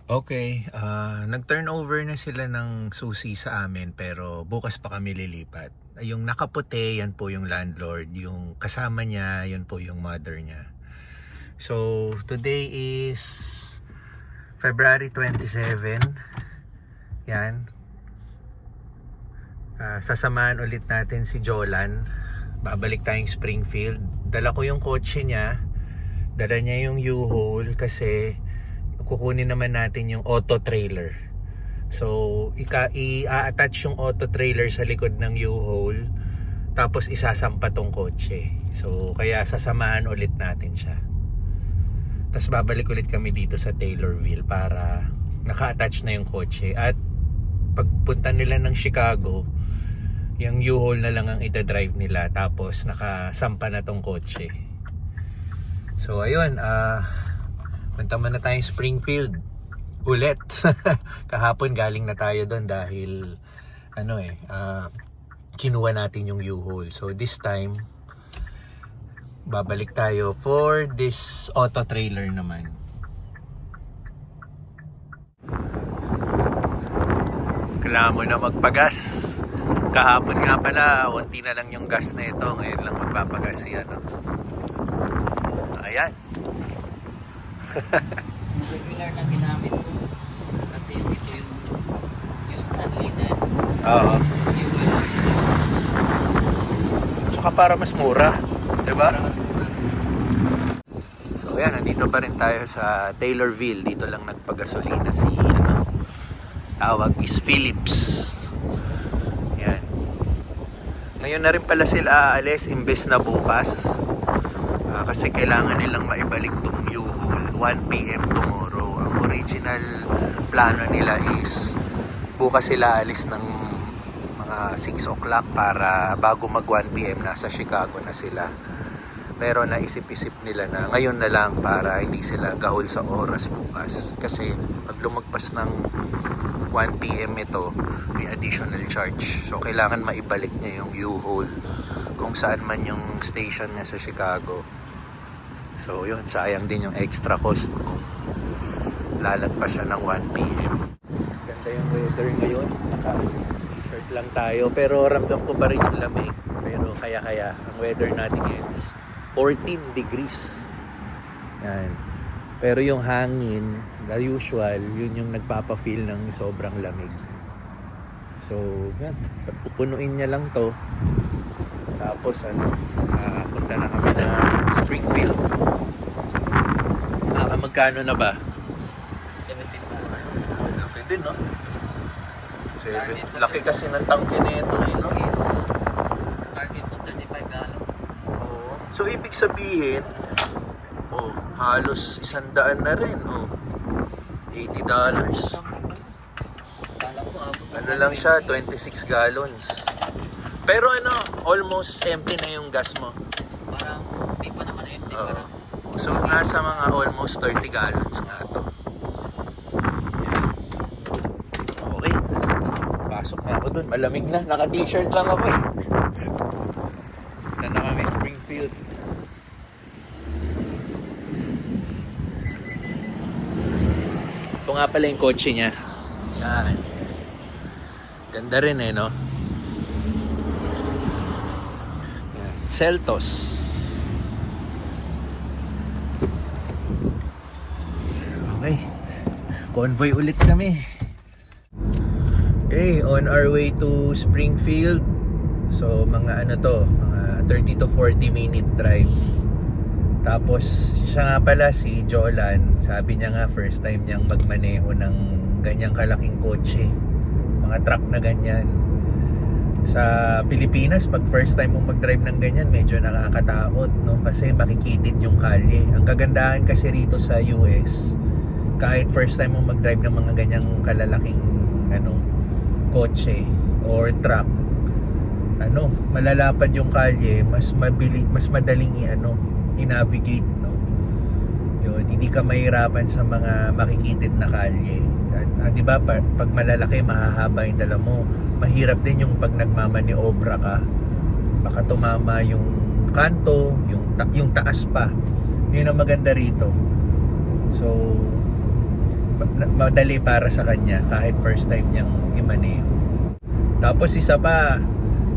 Okay, nag-turnover na sila ng susi sa amin pero bukas pa kami lilipat. Yung nakaputi, yan po yung landlord. Yung kasama niya, yun po yung mother niya. So, today is February 27. Yan. Sasamahan ulit natin si Jolan. Babalik tayong Springfield. Dala ko yung kotse niya. Dala niya yung U-Haul kasi kukunin naman natin yung auto trailer. So, i-attach yung auto trailer sa likod ng U-Haul, tapos isasampa tong kotse. So, kaya sasamahan ulit natin siya. Tapos babalik ulit kami dito sa Taylorville para naka-attach na yung kotse. At pagpunta nila ng Chicago, yung U-Haul na lang ang ita-drive nila, tapos nakasampa na tong kotse. So, ayun, punta muna tayong Springfield ulit. Kahapon galing na tayo doon dahil kinuha natin yung U-Haul. So this time babalik tayo for this auto trailer naman. Kailangan mo na magpagas. Kahapon nga pala, unti na lang yung gas na ito. Ngayon lang magpapagas si Ayan. Regular na ginamit ko kasi ito yung use unleaded. Oo. Tsaka para mas mura, diba? So ayan, nandito pa rin tayo sa Taylorville. Dito lang nagpagasolina si tawag is Philips. Yan. Ngayon na rin pala sila aalis imbes na bukas. Kasi kailangan nilang maibalik tong U-Haul 1 PM tomorrow. Ang original plano nila is bukas sila alis ng mga 6 o'clock para bago mag 1 PM nasa Chicago na sila. Pero naisip-isip nila na ngayon na lang para hindi sila gahol sa oras bukas. Kasi pag lumagpas ng 1 PM ito, may additional charge. So kailangan maibalik niya yung U-Haul kung saan man yung station niya sa Chicago. So yun, sayang din yung extra cost kung lalagpas siya ng 1 PM. Ganda yung weather ngayon. Naka-shirt lang tayo pero ramdam ko pa rin yung lamig. Pero kaya ang weather natin ngayon is 14 degrees. Yan. Pero yung hangin, the usual, yun yung nagpapa-feel ng sobrang lamig. So, yan. Pupunuin niya lang to. Tapos punta na kami na Springfield. Magkano na ba? 17 pa. Laki din, no? Laki kasi ng tangke nito, no? Target ko 35 gallon. Oo. So, ibig sabihin, halos 100 na rin, $80. Kala ko abot Ano lang siya, 26 gallons. Pero almost empty na yung gas mo. parang di pa naman empty. Parang So, nasa mga almost 30 gallons na to. Yan. Okay. Pasok na ako dun. Malamig na. Naka-t-shirt lang ako eh. Na kami Springfield. Ito nga pala yung kotse niya. Yan. Ganda rin no? Yan. Seltos. Okay. Convoy ulit kami. Okay, on our way to Springfield. So, mga mga 30 to 40 minute drive. Tapos, siya nga pala si Jolan. Sabi niya nga, first time niyang magmaneho ng ganyang kalaking kotse. Mga truck na ganyan. Sa Pilipinas, pag first time mong mag-drive ng ganyan, medyo nakakatakot, no? Kasi makikitid yung kalye. Ang kagandahan kasi rito sa US, kahit first time mong mag-drive ng mga ganyang kalalaking kotse or truck, malalapad yung kalye, mas madaling i-navigate, no? Yun, hindi ka mahirapan sa mga makikitid na kalye. Di ba, pag malalaki, mahahaba yung dala mo. Mahirap din yung pag nagmamaniobra ka, baka tumama yung kanto, yung taas pa. Yun ang maganda rito. So, madali para sa kanya kahit first time niyang imaneho. Tapos isa pa,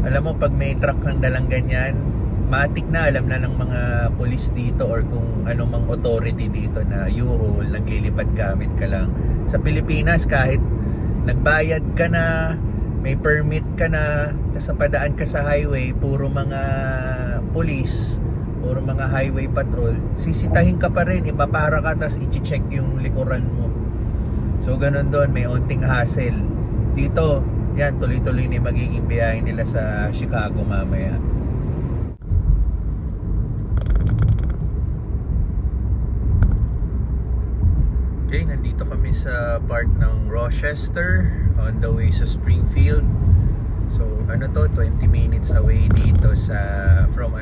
alam mo pag may truck kang dalang ganyan, matik na alam na ng mga police dito or kung anumang authority dito na U-Haul, naglilipad gamit ka lang. Sa Pilipinas kahit nagbayad ka na, may permit ka na, tapos napadaan ka sa highway, puro mga police, puro mga highway patrol, sisitahin ka pa rin, ipapara ka, tapos i-check yung likuran mo. So ganun doon, may onting hassle. Dito, yan, tuloy-tuloy na yung magiging biyahe nila sa Chicago mamaya. Okay, nandito kami sa part ng Rochester on the way sa Springfield. So ano to, 20 minutes away dito sa from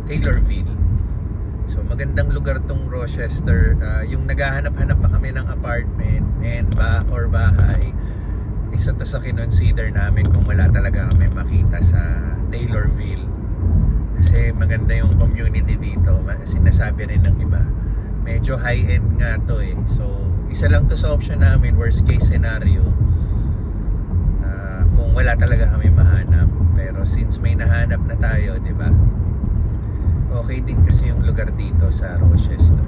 Taylorville. So magandang lugar tong Rochester. Yung naghahanap-hanap pa kami ng apartment and bahay, isa to sa kinonsider namin kung wala talaga kami makita sa Taylorville. Kasi maganda yung community dito. Sinasabi rin ng iba, medyo high-end nga to eh. So, isa lang to sa option namin, worst case scenario. Kung wala talaga kami mahanap. Pero since may nahanap na tayo, di ba? Okay din kasi yung lugar dito sa Rochester.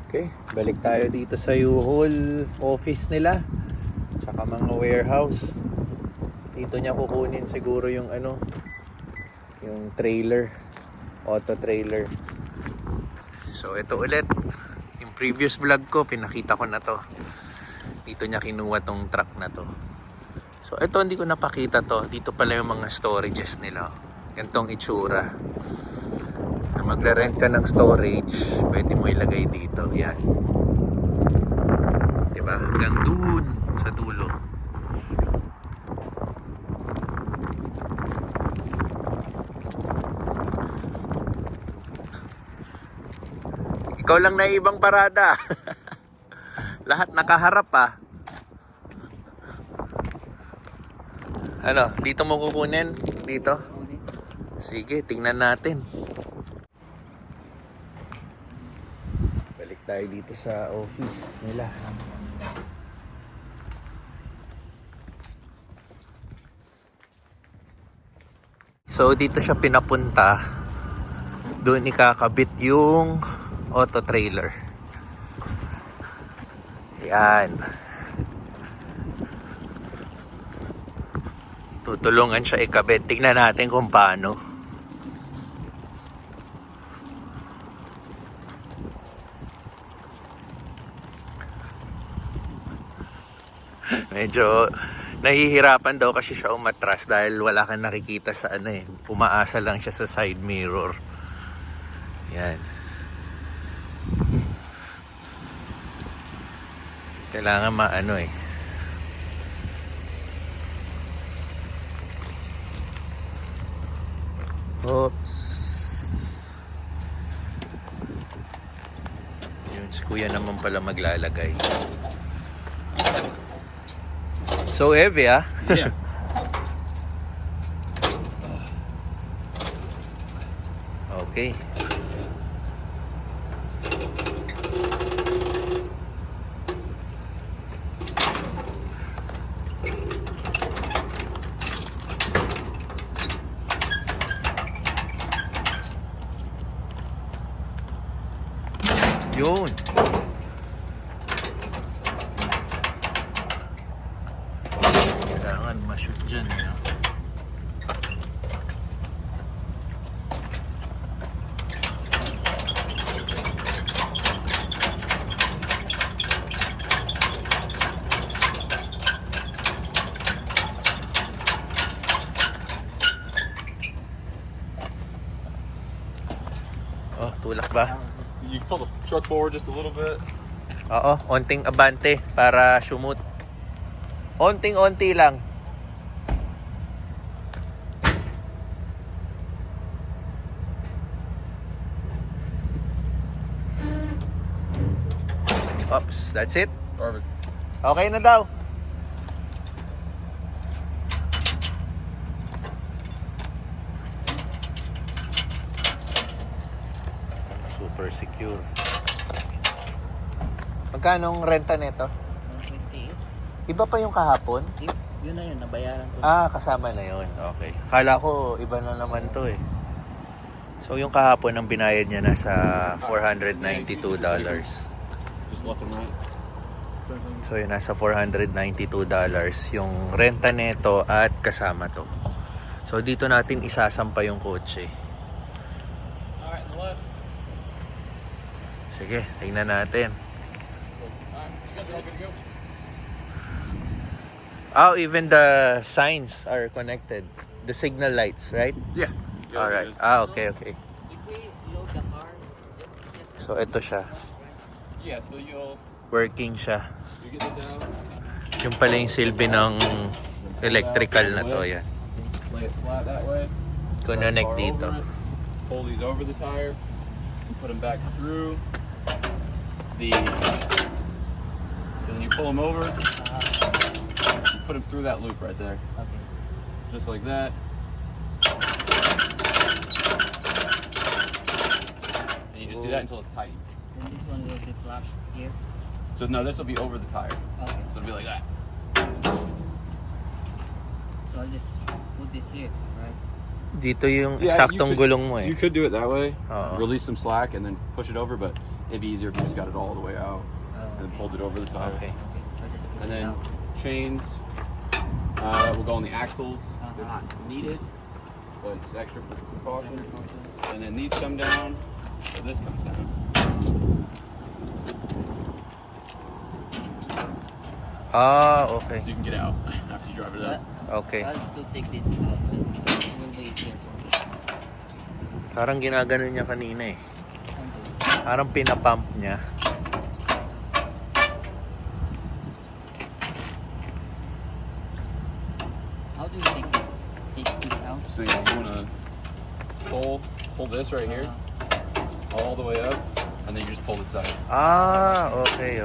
Okay, balik tayo dito sa U-Haul office nila, tsaka mga warehouse. Dito niya kukunin siguro yung yung trailer, auto trailer. So ito ulit, yung previous vlog ko pinakita ko na to. Dito niya kinuha tong truck na to. So ito hindi ko napakita to. Dito pala yung mga storages nila. Gantong itsura. Na magre-rent ka ng storage, pwede mo ilagay dito. Yan. Diba? Hanggang dun sa dulo. Ikaw lang na ibang parada. Lahat nakaharap pa. Ano? Dito mo kukunin? Dito? Sige, tingnan natin. Tayo dito sa office nila. So dito siya pinapunta. Doon ikakabit yung auto trailer. Yan. Tutulungan siya ikabit. Tingnan natin kung paano. Medyo nahihirapan daw kasi siya umatras dahil wala kang nakikita sa umaasa lang siya sa side mirror. Yan. Kailangan Oops. Yun, si kuya naman pala maglalagay. So heavy, ah? Yeah. Okay. Yun. Kailangan ma-shoot dyan, eh. Oh, tulak ba? You pull the truck forward just a little bit. Oo, onting abante para sumut. Onting-onti lang. Oops, that's it. Perfect. Okay na daw. Super secure. Magkano ang renta nito? 128. Iba pa yung kahapon? Yun na yun, nabayaran ko. Kasama na yun. Okay. Kala ko iba na naman to eh. So yung kahapon ang binayad niya nasa $492. Just left and right. So yun, nasa $492 yung renta nito at kasama to. So dito natin isasampa yung kotse. Alright, the left. Sige, tingnan natin. Alright, you guys are all good to go. Oh, even the signs are connected. The signal lights, right? Yeah. Alright. Okay. If we load the car, just So ito siya. Yeah, so you Working siya. get this out, Yung pala yung silbi ng electrical na to. Yan. lay it flat that way. Connect Car dito. over it, pull these over the tire, and put them back through the. So then you pull them over, you put them through that loop right there, okay. just like that. And you just do that until it's tight. Then this one will be flat here. So no, this will be over the tire. Okay. So it'll be like that. So I'll just put this here, right? Dito yung Yeah, eksaktong gulong mo eh. You could do it that way. Oo. Release some slack and then push it over, but it'd be easier if you just got it all the way out and then pulled it over the tire. Okay. Okay. I'll just put And it then out. chains will go on the axles. They're not needed, but just extra precaution. And then these come down, so this comes down. Okay. So you can get out after you drive it So out. Okay. I'll to take this out. So it will be easier. Parang ginagano niya kanina eh. Okay. Parang pinapump niya. How do you take this? Take this out? So you wanna pull this right here all the way up, and then you just pull this side. Okay.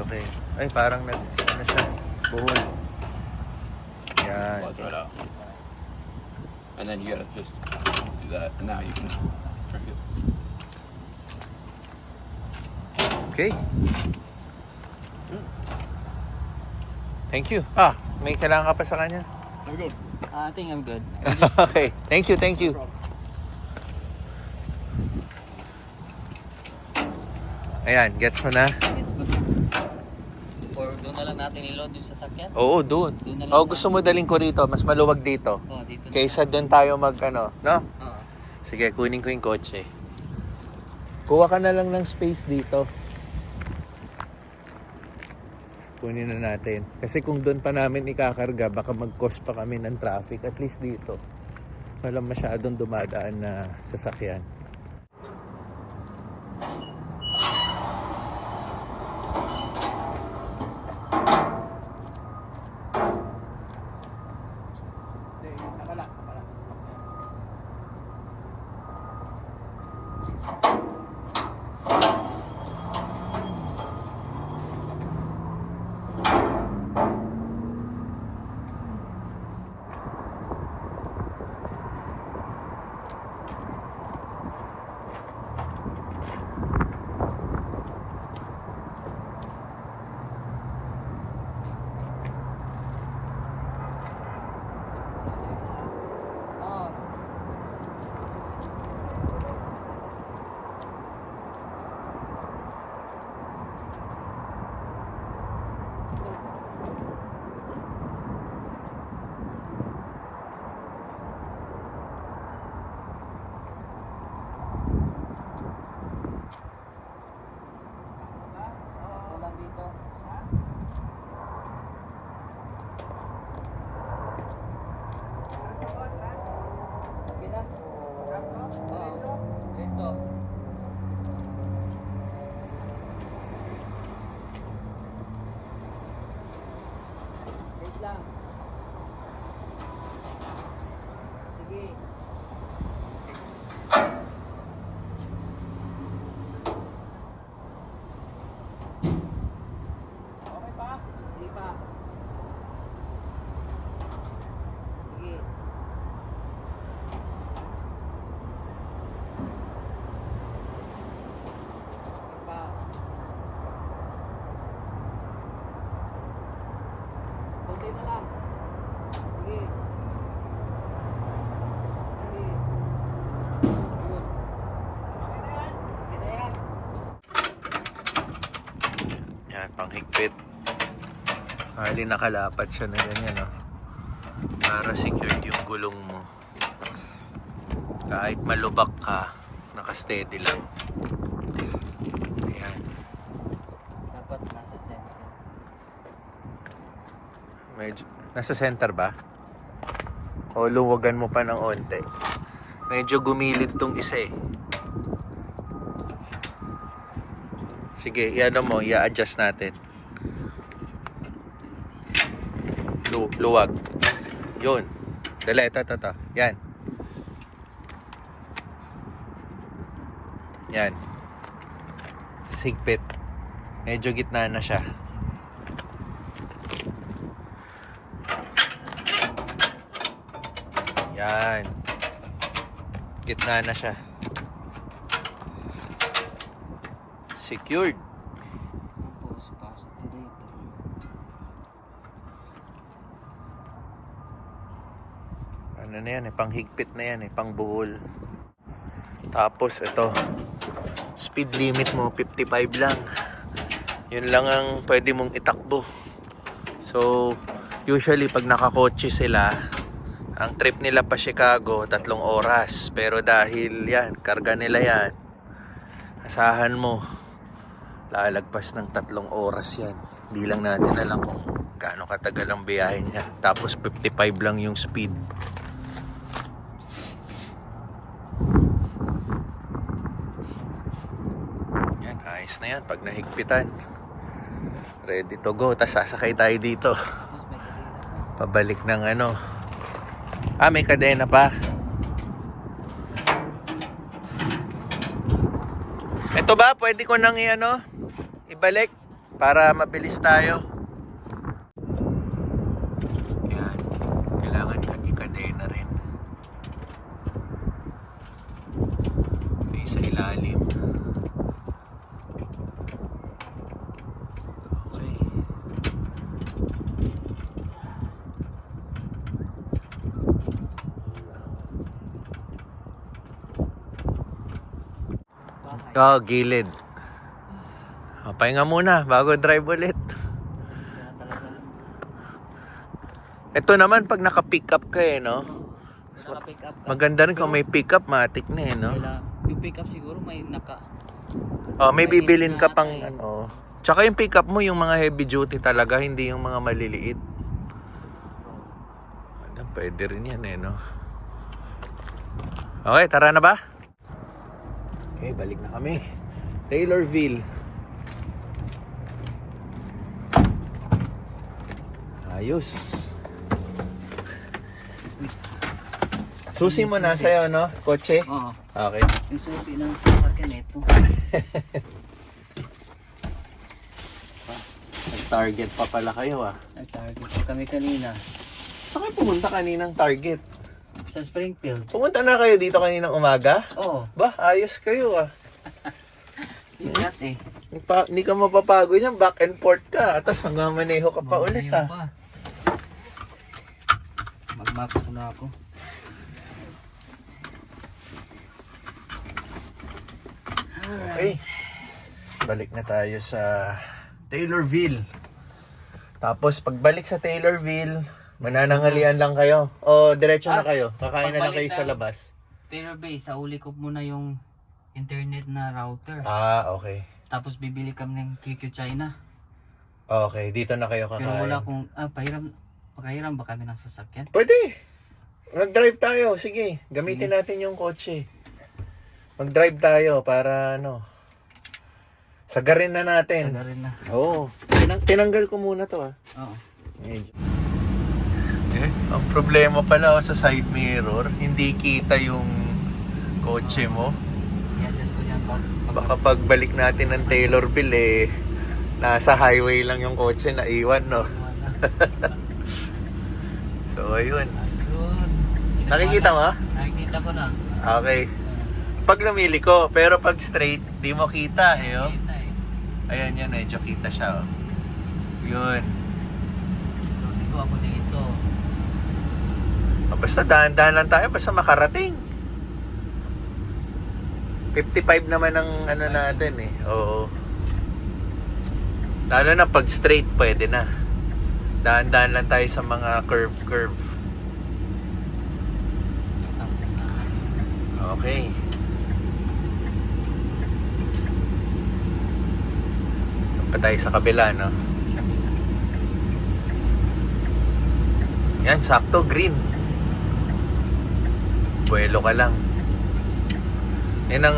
Ay, parang ano siya, buhol. Yan. Slides right out. And then you gotta just do that, and now you can drink it. Okay. Thank you. May kailangan ka pa sa kanya? Have a good one. I think I'm good. I'll just Okay. Thank you. Ayan, gets mo na? or doon na lang natin i-load yung sasakyan. Oo, doon. Doon na lang sa- Gusto mo daling ko rito, mas maluwag dito. Dito na. Kaysa doon tayo mag no? Oo. Sige, kunin ko yung kotse. Kuha ka na lang ng space dito. Kunin na natin. Kasi kung doon pa namin ikakarga, baka mag-cause pa kami ng traffic. At least dito, walang masyadong dumadaan na sasakyan. lang. Sige. Okay pa? Sige pa. Sige. Pa. Kunti na lang. Sige. Sige. Good. Okay na yan? Okay na yan. Yan, panghigpit. Hali nakalapat siya na ganyan, no? Para secured yung gulong mo. Kahit malubak ka, nakasteady lang. Ayan. Dapat nasa center. Medyo, nasa center ba? O luwagan mo pa ng onte. Medyo gumilid tong isa eh. Sige, iano mo, i-adjust natin. Luwag. Yun. Dali, ito. Yan. Yan. Sigpit. Medyo gitna na siya. Yan. Gitna na siya. Secured. Tapos, pasok ko dito. Ano na yan eh, panghigpit na yan eh, pangbuhol. Tapos ito, speed limit mo 55 lang. Yun lang ang pwede mong itakbo. So, usually pag nakakotse sila, ang trip nila pa Chicago, 3 oras. Pero dahil yan, karga nila yan, asahan mo, lalagpas ng 3 oras yan. Hindi lang natin alam kung gaano katagal ang biyahe niya. Tapos 55 lang yung speed. Yan, ayos na yan pag nahigpitan. Ready to go. Tapos sasakay tayo dito. Tapos may kadena. Pabalik ng ano. May kadena pa. Ito ba? Pwede ko nang ibalik para mabilis tayo. Yan. Kailangan ikadena rin. Okay, sa ilalim. Okay. Bahay. Gilid. Pahinga muna bago drive ulit. Kaya talaga. Ito naman pag naka-pick up ka no? Naka-pick up ka. Maganda rin kung may pick up, matik na no? Yung pick up siguro may naka... May may bibilin edge ka na pang ata eh. Tsaka yung pick up mo yung mga heavy duty talaga, hindi yung mga maliliit. Pwede rin yan no? Okay, tara na ba? Okay, balik na kami. Taylorville. Ayos. Susi mo na sa'yo, no? Kotse? Oo. Okay. Yung susi ng sasakyan ito. Nag-target pa pala kayo, Nag-target kami kanina. Saan kayo pumunta kaninang Target? Sa Springfield. Pumunta na kayo dito kaninang umaga? Oo. Ba, ayos kayo Sikat eh. Hindi ka mapapagod yan, back and forth ka. Tapos hanggang maneho ka pa ulit Ngayon pa. Mag-maps ko na ako. Okay. Balik na tayo sa Taylorville. Tapos pagbalik sa Taylorville, mananangalian lang kayo. O diretso na kayo. Kakain na lang kayo sa labas. Taylor Bay, sauli ko muna yung internet na router. Okay. Tapos bibili kami ng QQ China. Okay, dito na kayo kakain. Pero wala akong, pakiram ba kami ng sasakyan? Pwede. Mag-drive tayo. Sige, gamitin natin yung kotse. Mag-drive tayo para sagarin na natin. Sagarin na. Oo. Tinanggal ko muna to Oo. Medyo. Ang problema pala sa side mirror, hindi kita yung kotse mo. I-adjust ko yan Baka pagbalik natin ng Taylorville nasa highway lang yung kotse na iwan, no? So, ayun. Ayun. Nakikita mo? Nakikita ko na. Okay. Pag lumili ko, pero pag straight, di mo kita, oh. Nakikita eh. Ayan yan, medyo kita siya, oh. Yun. So, di ko ako dito. Basta dahan-dahan lang tayo, basta makarating. 55 naman ang ano natin, Oo. Lalo na pag straight, pwede na. Dahan-dahan lang tayo sa mga curve. Tapos na. Okay. Pa tayo sa kabila, no? Yan, sakto, green. Buwelo ka lang. Yan ang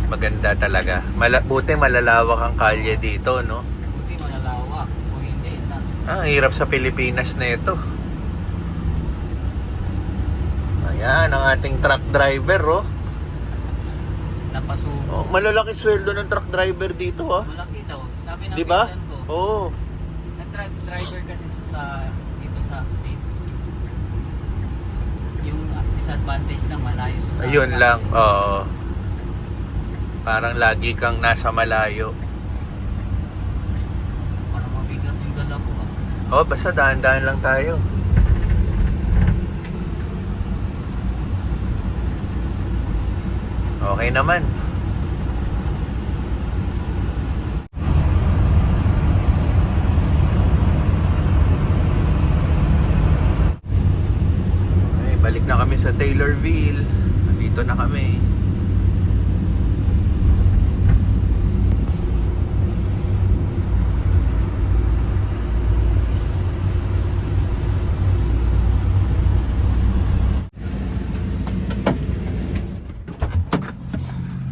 maganda talaga. Buti malalawak ang kalye dito, no? Buti malalawak. O hindi na. Ang hirap sa Pilipinas na ito. Ayan, ang ating truck driver, Napasubo. Oh, malalaki sweldo ng truck driver dito, Malaki daw. Sabi ng Di ba? pinsan ko. Oo. Nag-driver kasi dito sa States. Yung disadvantage lang malayo. sa Ayun traffic. lang, oo. Parang lagi kang nasa malayo. Parang mabigat yung dala ko. Oh, basta dahan-dahan lang tayo. Okay naman. Okay, balik na kami sa Taylorville. Nandito na kami.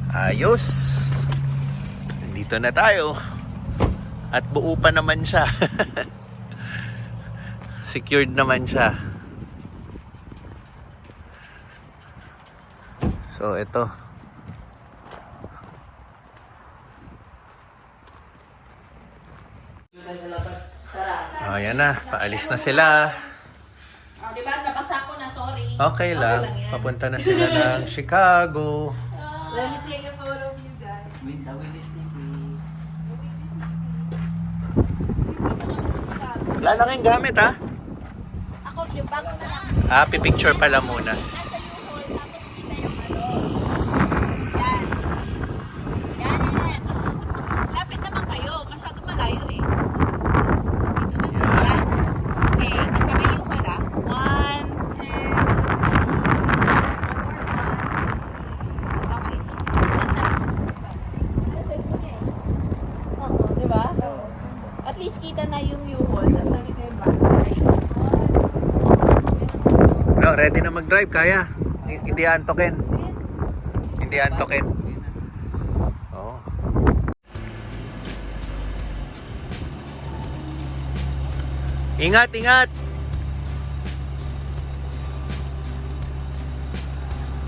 Ayos. Dito na tayo. At buo pa naman siya. Secured naman siya. So, ito. Ayan na. Paalis na sila. Oh, di ba? Nabasa ko na, sorry. Okay lang. yan. Papunta na sila ng Chicago. Let me take a photo of you guys. With the Willis please. Wala na kayong gamit, ha? Ako, yung bago na lang. Pipicture pala muna. Nasa U-Haul, tapos kita yung Yan. Yan. Lapit naman kayo. Masyado malayo eh. Dito na. Yan. Okay, kasama yung U-Haul ah. 1, 2, 3. Okay. Ganda. Nasa cellphone niya eh. Oo, di ba? At least kita na yung U-Haul. Nasa kita yung back. No, ready na mag-drive, kaya. Hindi antokin. Hindi antokin. Oo. Ingat, ingat!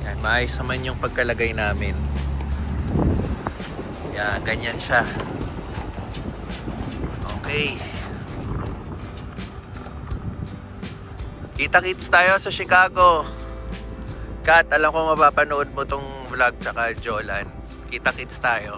Yan, maayos naman yung pagkalagay namin. Yan, ganyan siya. Okay. Kita-kits tayo sa Chicago. Kat, alam ko mapapanood mo tong vlog tsaka Jolan. Kita-kits tayo.